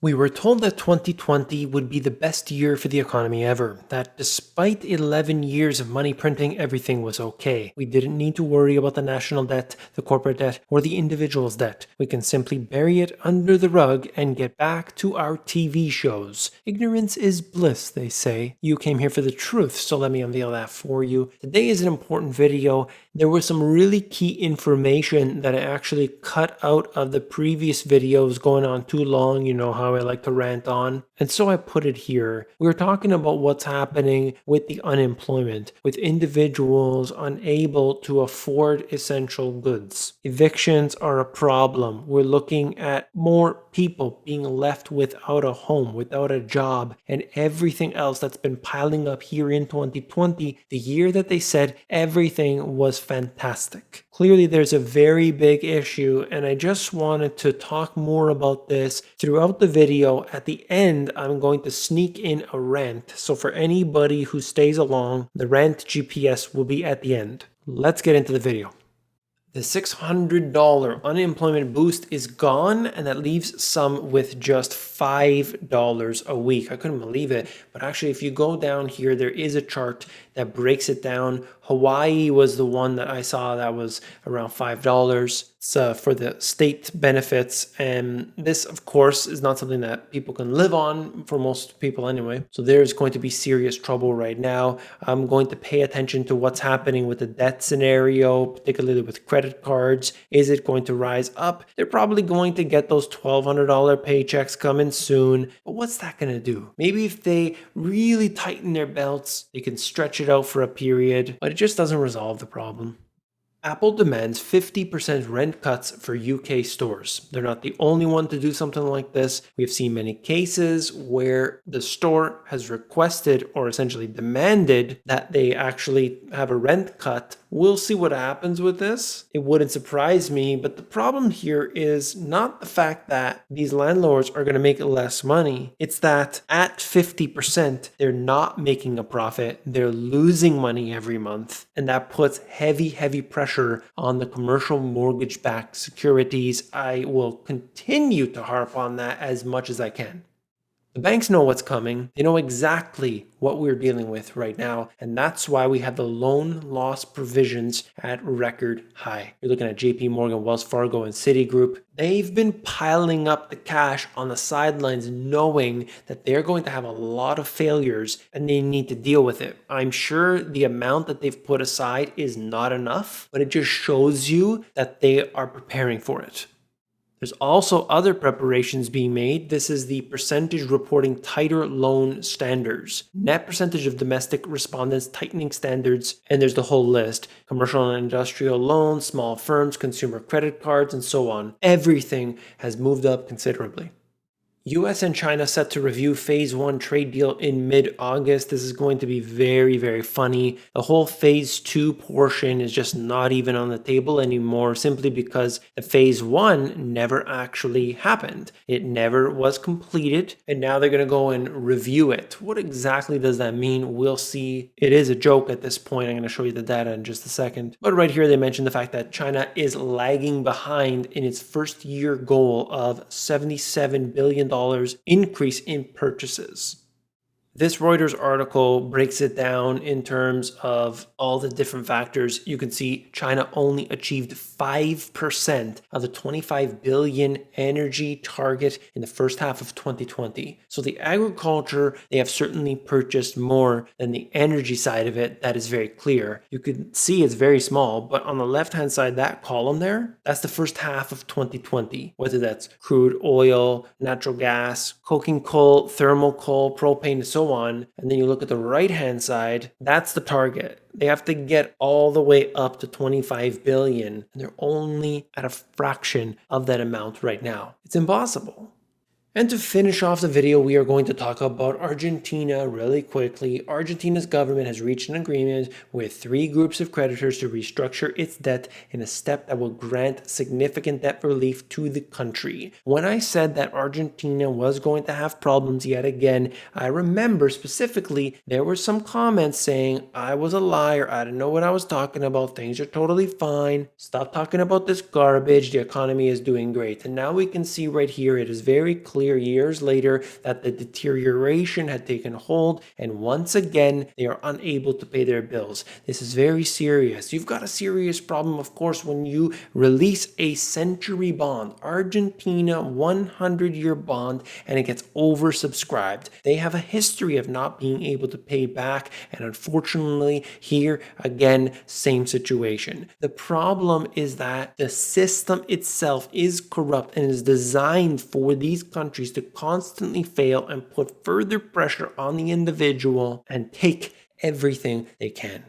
We were told that 2020 would be the best year for the economy ever, that despite 11 years of money printing, everything was okay. We didn't need to worry about the national debt, the corporate debt, or the individual's debt. We can simply bury it under the rug and get back to our TV shows. Ignorance is bliss, they say. You came here for the truth, so let me unveil that for you. Today is an important video. There was some really key information that I actually cut out of the previous videos going on too long. You know how I like to rant on. And so I put it here. We were talking about what's happening with the unemployment, with individuals unable to afford essential goods. Evictions are a problem. We're looking at more people being left without a home, without a job, and everything else that's been piling up here in 2020, the year that they said everything was fantastic. Clearly, there's a very big issue, and I just wanted to talk more about this throughout the video. At the end, I'm going to sneak in a rant. So for anybody who stays along, the rant GPS will be at the end. Let's get into the video. The $600 unemployment boost is gone, and that leaves some with just $5 a week. I couldn't believe it. But actually, if you go down here, there is a chart that breaks it down. Hawaii was the one that I saw that was around $5. It's for the state benefits. And this, of course, is not something that people can live on for most people anyway. So there's going to be serious trouble right now. I'm going to pay attention to what's happening with the debt scenario, particularly with credit cards. Is it going to rise up? They're probably going to get those $1,200 paychecks coming soon. But what's that going to do? Maybe if they really tighten their belts, they can stretch it out for a period, but it just doesn't resolve the problem. Apple demands 50% rent cuts for UK stores. They're not the only one to do something like this. We've seen many cases where the store has requested or essentially demanded that they actually have a rent cut. We'll see what happens with this. It wouldn't surprise me, but the problem here is not the fact that these landlords are going to make less money. It's that at 50%, they're not making a profit. They're losing money every month, and that puts heavy pressure on the commercial mortgage-backed securities. I will continue to harp on that as much as I can. The banks know what's coming. They know exactly what we're dealing with right now, and that's why we have the loan loss provisions at record high. You're looking at JP Morgan, Wells Fargo, and Citigroup. They've been piling up the cash on the sidelines, knowing that they're going to have a lot of failures and they need to deal with it. I'm sure the amount that they've put aside is not enough, but it just shows you that they are preparing for it. There's also other preparations being made. This is the percentage reporting tighter loan standards, net percentage of domestic respondents tightening standards, and there's the whole list. Commercial and industrial loans, small firms, consumer credit cards, and so on. Everything has moved up considerably. US and China set to review phase 1 trade deal in mid-August. This is going to be very funny. The whole phase 2 portion is just not even on the table anymore, simply because the phase 1 never actually happened. It never was completed, and now they're going to go and review it. What exactly does that mean? We'll see. It is a joke at this point. I'm going to show you the data in just a second. But right here they mentioned the fact that China is lagging behind in its first year goal of $77 billion increase in purchases. This Reuters article breaks it down in terms of all the different factors. You can see China only achieved 5% of the 25 billion energy target in the first half of 2020. So the agriculture, they have certainly purchased more than the energy side of it. That is very clear. You can see it's very small, but on the left-hand side, that column there, that's the first half of 2020, whether that's crude oil, natural gas, coking coal, thermal coal, propane, and so on. And then you look at the right-hand side, that's the target. They have to get all the way up to 25 billion, and they're only at a fraction of that amount right now. It's impossible. And to finish off the video, we are going to talk about Argentina really quickly. Argentina's government has reached an agreement with 3 groups of creditors to restructure its debt in a step that will grant significant debt relief to the country. When I said that Argentina was going to have problems yet again, I remember specifically there were some comments saying I was a liar, I didn't know what I was talking about, things are totally fine, stop talking about this garbage, the economy is doing great. And now we can see right here, it is very clear earlier years later that the deterioration had taken hold, and once again, they are unable to pay their bills. This is very serious. You've got a serious problem, of course, when you release a century bond, Argentina 100-year bond, and it gets oversubscribed. They have a history of not being able to pay back, and unfortunately, here again, same situation. The problem is that the system itself is corrupt and is designed for these countries to constantly fail and put further pressure on the individual and take everything they can.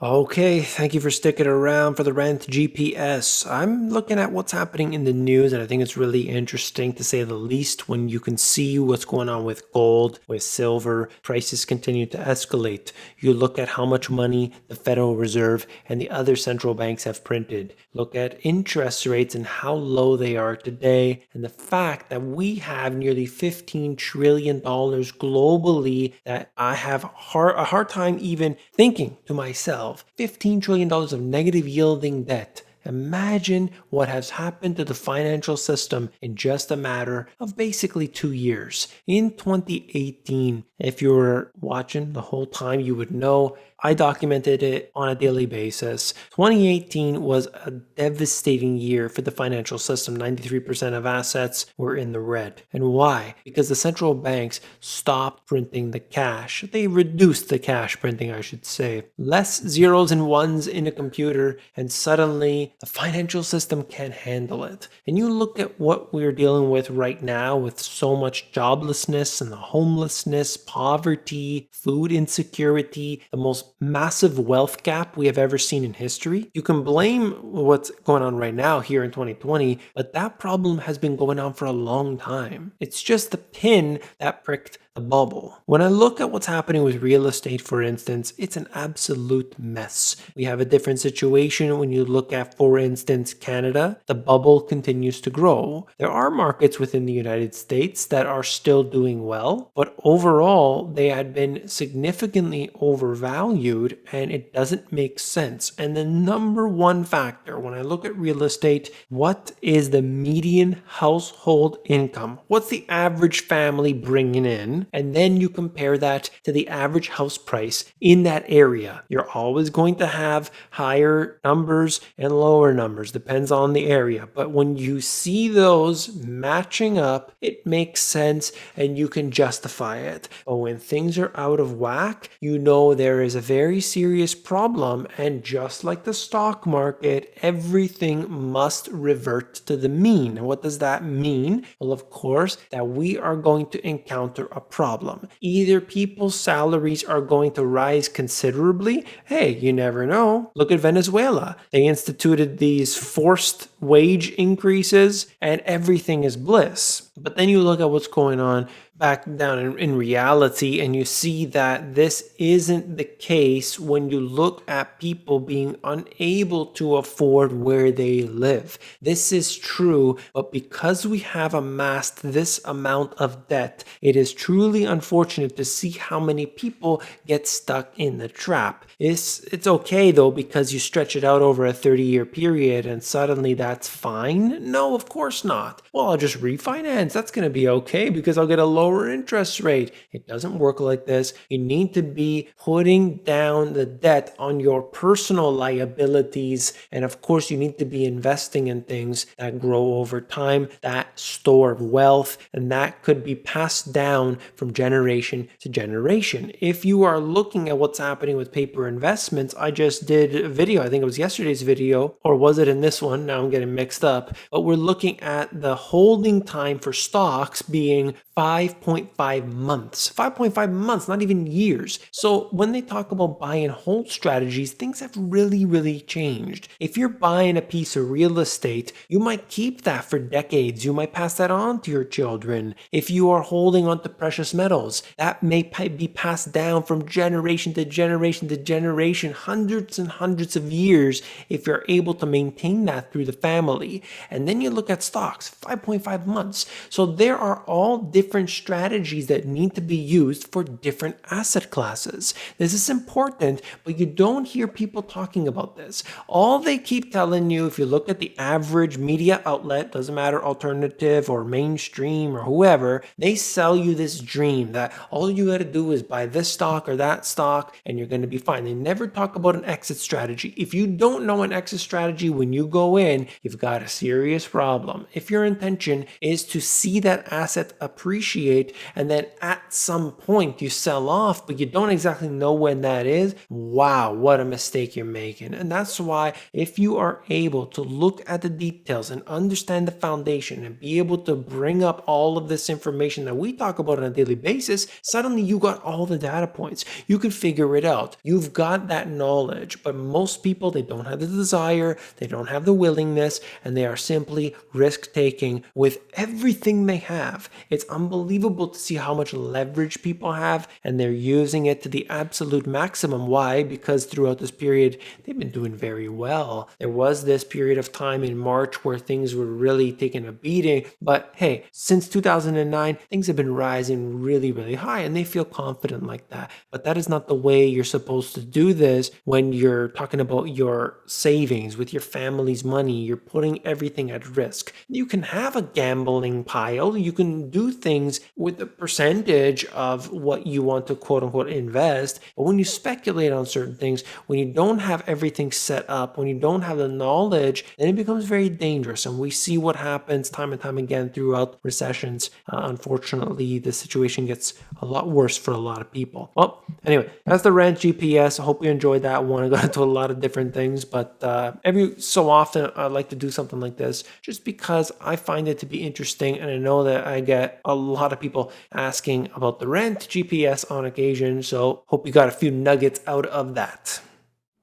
Okay, thank you for sticking around for the Rent GPS. I'm looking at what's happening in the news, and I think it's really interesting to say the least when you can see what's going on with gold, with silver. Prices continue to escalate. You look at how much money the Federal Reserve and the other central banks have printed. Look at interest rates and how low they are today, and the fact that we have nearly $15 trillion globally that I have a hard time even thinking to myself. $15 trillion of negative yielding debt. Imagine what has happened to the financial system in just a matter of basically 2 years. In 2018, if you were watching the whole time, you would know I documented it on a daily basis. 2018 was a devastating year for the financial system. 93% of assets were in the red. And why? Because the central banks stopped printing the cash. They reduced the cash printing, I should say. Less zeros and ones in a computer, and suddenly the financial system can't handle it. And you look at what we're dealing with right now with so much joblessness and the homelessness, poverty, food insecurity, the most massive wealth gap we have ever seen in history. You can blame what's going on right now here in 2020, but that problem has been going on for a long time. It's just the pin that pricked the bubble. When I look at what's happening with real estate, for instance, it's an absolute mess. We have a different situation when you look at, for instance, Canada. The bubble continues to grow. There are markets within the United States that are still doing well, but overall, they had been significantly overvalued, and it doesn't make sense. And the number one factor when I look at real estate, what is the median household income? What's the average family bringing in? And then you compare that to the average house price in that area. You're always going to have higher numbers and lower numbers, depends on the area. But when you see those matching up, it makes sense and you can justify it. But when things are out of whack, you know there is a very serious problem. And just like the stock market, everything must revert to the mean. And what does that mean? Well, of course, that we are going to encounter a problem. Either people's salaries are going to rise considerably. Hey, you never know. Look at Venezuela. They instituted these forced wage increases and everything is bliss. But then you look at what's going on back down in reality, and you see that this isn't the case when you look at people being unable to afford where they live. This is true, but because we have amassed this amount of debt, it is truly unfortunate to see how many people get stuck in the trap. It's okay though, because you stretch it out over a 30-year period and suddenly that's fine. No, of course not. Well, I'll just refinance. That's going to be okay because I'll get a lower interest rate. It doesn't work like this. You need to be putting down the debt on your personal liabilities. And of course, you need to be investing in things that grow over time, that store wealth, and that could be passed down from generation to generation. If you are looking at what's happening with paper investments, I just did a video, I think it was yesterday's video, or was it in this one? Now I'm getting mixed up. But we're looking at the holding time for stocks being 5.5 months. 5.5 months, not even years. So when they talk about buy and hold strategies, things have really changed. If you're buying a piece of real estate, you might keep that for decades. You might pass that on to your children. If you are holding on to precious metals, that may be passed down from generation to generation to generation, hundreds and hundreds of years, if you're able to maintain that through the family. And then you look at stocks, 5.5 months. So there are all different strategies that need to be used for different asset classes. This is important, but you don't hear people talking about this. All they keep telling you, if you look at the average media outlet, doesn't matter alternative or mainstream or whoever, they sell you this dream that all you got to do is buy this stock or that stock and you're going to be fine. They never talk about an exit strategy. If you don't know an exit strategy when you go in, you've got a serious problem. If your intention is to see that asset appreciate and then at some point you sell off, but you don't exactly know when that is, wow, what a mistake you're making. And that's why if you are able to look at the details and understand the foundation and be able to bring up all of this information that we talk about on a daily basis, suddenly you got all the data points. You can figure it out. You've got that knowledge, but most people, they don't have the desire, they don't have the willingness, and they are simply risk-taking with everything they have. It's unbelievable to see how much leverage people have, and they're using it to the absolute maximum. Why? Because throughout this period, they've been doing very well. There was this period of time in March where things were really taking a beating, but hey, since 2009, things have been rising really, really high, and they feel confident like that. But that is not the way you're supposed to do this when you're talking about your savings with your family's money. You're putting everything at risk. You can have a gambling pile. You can do things with a percentage of what you want to quote unquote invest. But when you speculate on certain things, when you don't have everything set up, when you don't have the knowledge, then it becomes very dangerous. And we see what happens time and time again throughout recessions. Unfortunately, the situation gets a lot worse for a lot of people. Well, anyway, that's the rent GPS. I hope you enjoyed that one. I got into a lot of different things, but every so often I like to do something like this just because I find it to be interesting, and I know that I get a lot of people asking about the rent GPS on occasion, so hope you got a few nuggets out of that.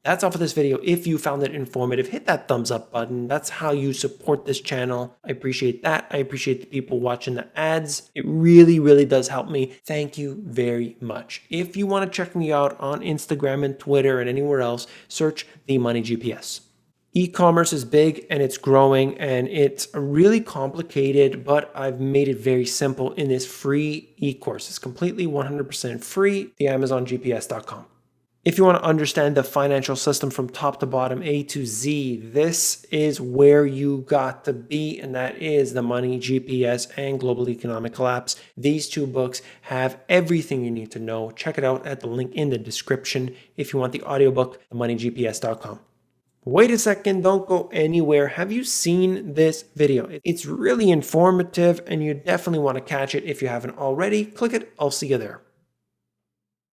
That's all for this video. If you found it informative, hit that thumbs up button. That's how you support this channel. I appreciate that. I appreciate the people watching the ads. It really, really does help me. Thank you very much. If you want to check me out on Instagram and Twitter and anywhere else, search The Money GPS. E-commerce is big and it's growing and it's really complicated, but I've made it very simple in this free e-course. It's completely 100% free, theamazongps.com. If you want to understand the financial system from top to bottom, A to Z, this is where you got to be, and that is The Money GPS and Global Economic Collapse. These two books have everything you need to know. Check it out at the link in the description. If you want the audiobook, themoneygps.com. Wait a second, don't go anywhere. Have you seen this video? It's really informative and you definitely want to catch it. If you haven't already, click it. I'll see you there.